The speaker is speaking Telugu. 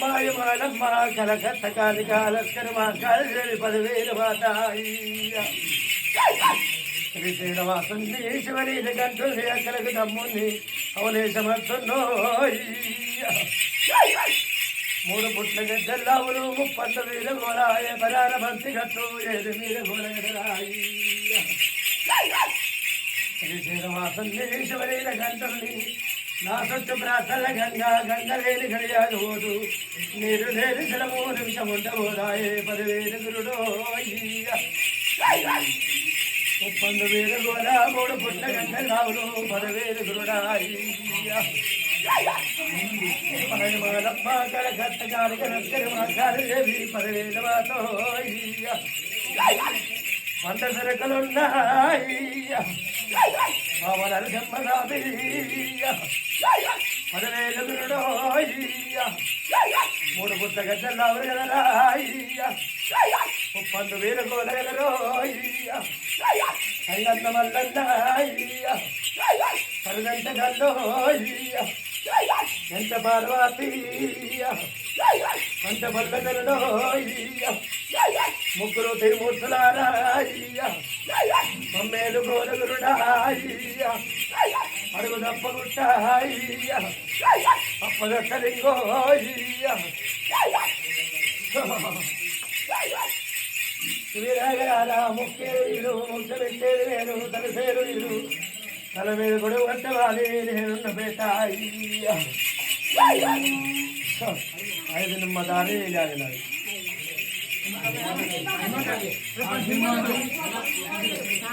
అమ్మాయి మానమ్మ కలకత్త కాలికాలస్కర మా కాలి పదివేల మాతాయి శ్రీశ్రీనివాసుని గంటుని అక్కలకు తమ్ముని అవునే సమర్థున్నోయ్ మూడు పుట్ల గద్దెల్లావులు ముప్పంత వీర గోరాయ పరార బంతి గట్టు ఏడు మీద గోరాయి శ్రీశ్రీనివాసుని గంటుని నా సొచ్చు ప్రార్థన గంగా గంగలేని గడియాలు ఓదు నీరు లేని జలము నిమిషముండబోదాయే పదివేలు గురుడో ముప్పందు వేలు గోడ మూడు పుట్ల గంగలావులు పదివేలు గురుడాయి మాలమ్మ కడకట్ట కాలిక నక్కరి మాకాలి దేవి పదివేల మాతో వంద సరుకులున్నాయి పవనలు జమ్మదాబి పదివేలు గురుడోయ్య మూడు పుట్ల గద్దెల్లావులు గలరాయ్య ముప్పందు వేలు గోడ గలరోయ్య ఐదన్న మల్లన్నాయ్య పరుగంట గల్లోయ్య ఎంత పార్వతీయ అంత బల్లగలలోయ్య ముగ్గురు తిరుమూర్తులారాయ్య మమ్మేలు గోరగురుడాయ్య అడుగు తప్పగుట్టాయ్య అప్పగట్టలింగోయ్య వీరగరాల ముఖ్యేరు ముఖ్య పెట్టేది నేను తలసేరు ఇరు తల మీద గొడవ కట్టవాలి నేనున్న పేటాయ్య ఐదు నిమ్మ దాని